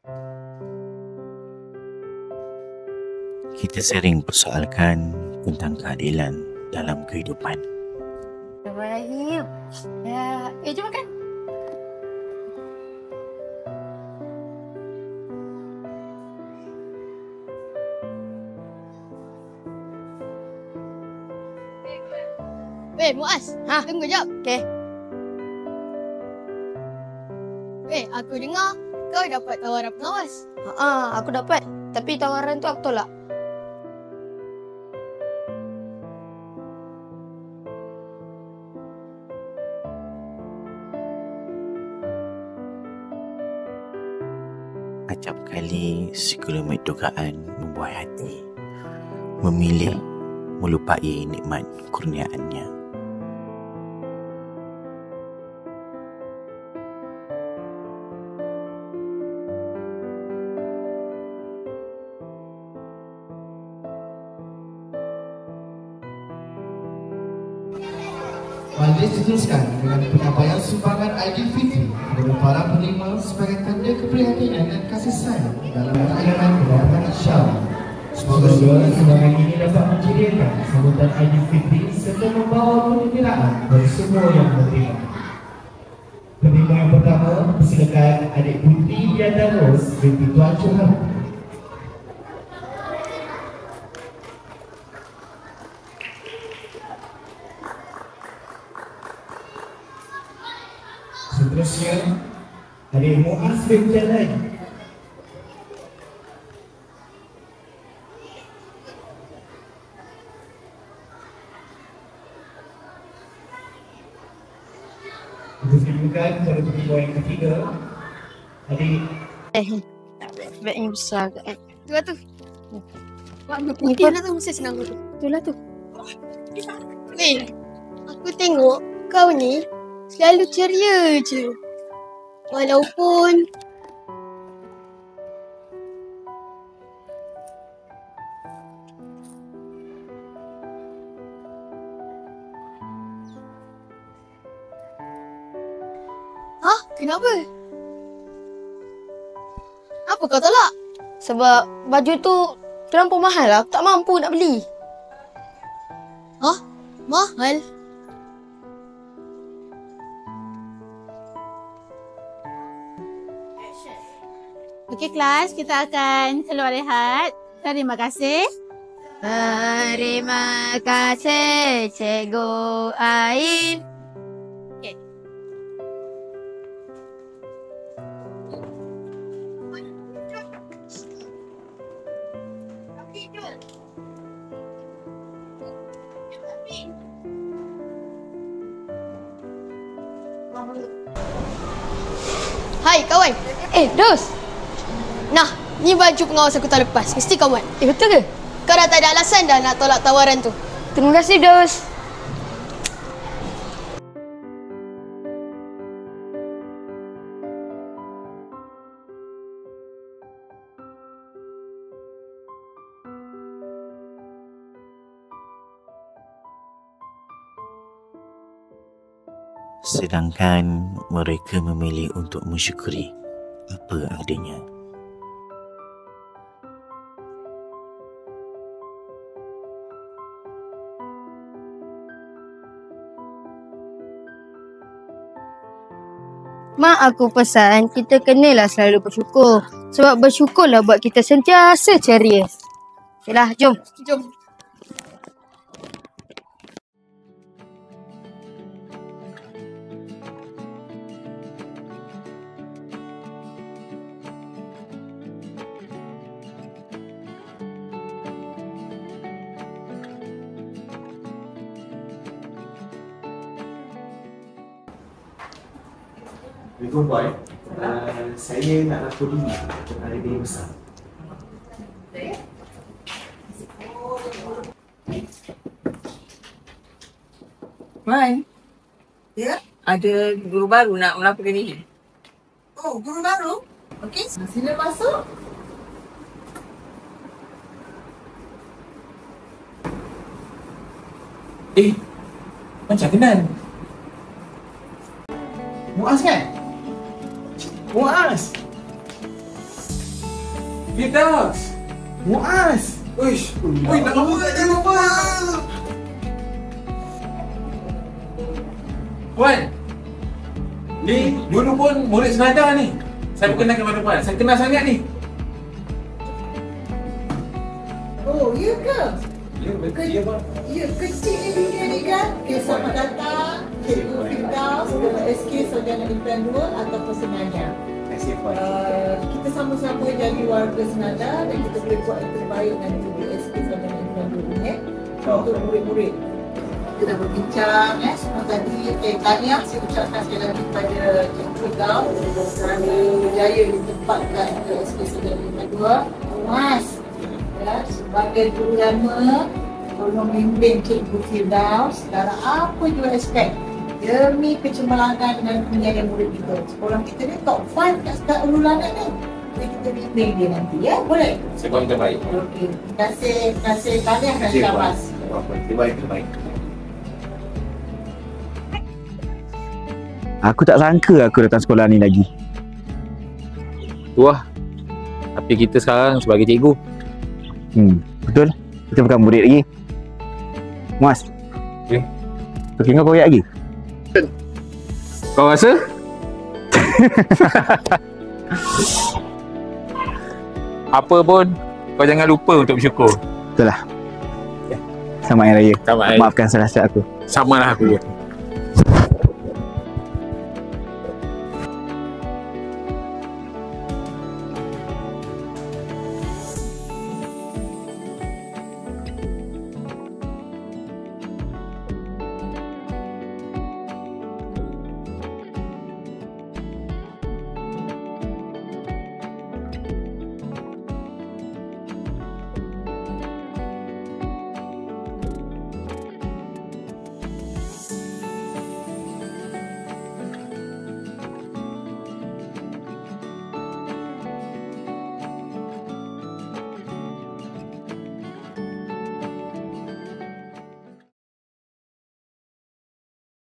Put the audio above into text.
Kita sering persoalkan tentang keadilan dalam kehidupan. Rahim. Jom makan. Muaz. Tunggu jap. Okey. Aku dengar kau dapat tawaran pengawas. Aku dapat. Tapi tawaran tu aku tolak. Acap kali sekelumit dugaan membuai hati, memilih melupai nikmat kurniaannya. Majlis diteruskan dengan penyampaian sumbangan Aidilfitri kepada para penerima sebagai tanda keprihatinan dan kasih sayang dalam perayaan kedatangan Syawal. Semoga sumbangan ini dapat menceriakan sambutan Aidilfitri serta membawa kegembiraan bagi semua yang menerima. Penerima yang pertama persilakan adik Putri Diana Ros binti Tuan Johar. Seterusnya, adik Muaz bin Jalal. Dipersilakan kepada penerima yang ketiga, adik. Baiknya besar kan? Tu lah tu. Putih lah tu, mesti senang tu. Itulah tu. Aku tengok kau ni selalu ceria je. Walaupun kenapa? Apa kau tolak? Sebab baju tu terlampau mahal lah. Aku tak mampu nak beli. Mahal? Okey kelas, kita akan keluar rehat. Terima kasih. Terima kasih Cikgu Ain. Hai kawan. Dos. Nah, ni baju pengawas aku tak lepas. Mesti kau muat. Betul ke? Kau dah tak ada alasan dah nak tolak tawaran tu. Terima kasih, Dos. Sedangkan mereka memilih untuk mensyukuri apa adanya. Mak aku pesan kita kenalah selalu bersyukur. Sebab bersyukurlah buat kita sentiasa ceria. Okeylah, jom. Jom. Assalamualaikum Boy. Saya nak lapor diri untuk hari ini besar. Mai. Ya? Ada guru baru nak melaporkan diri. Oh, guru baru? Okey, sila masuk. Macam kenal. Muaz kan? Muaz. Firdaus. Muaz. Uish. Ui, nak apa? Jangan lupa. Puan. Ni dulu pun murid senada ni. Saya berkenalkan kepada puan. Saya kenal sangat ni. Oh, ya ke? Ya, betul ya, Pak. Ya, kecil ni dunia ni kan? Okay, selamat datang. Cikgu Firdaus, Ketua SK Sarjana Impian 2 ataupun Senada. Kita sama-sama jadi warga Senada dan kita boleh buat yang terbaik dengan juga SK Sarjana Impian 2 ni untuk murid-murid. Kita dah berbincang semua tadi. Tahniah saya ucapkan sekali lagi kepada Cikgu Firdaus kerana berjaya ditempatkan ke SK Sarjana Impian 2. Mas, sebagai guru lama, tolong bimbing Cikgu Firdaus dalam apa juga aspek demi kecemerlangan dan penyayangan murid kita. Sekolah kita ni top 5 kat sekat Ululana ni. Jadi kita bimbing dia nanti, ya? Boleh? Sekolah terbaik. Okey. Terima kasih tahniah dan syabas. Terbaik. Aku tak sangka aku datang sekolah ni lagi. Wah. Tapi kita sekarang sebagai cikgu. Betul. Kita bukan murid lagi. Muaz. Okay. Kau kira kau lagi? Kau rasa? Apa pun, kau jangan lupa untuk bersyukur. Betul lah. Selamat Hari Raya. Selamat Hari Raya. Maafkan salah silap aku. Sama lah aku.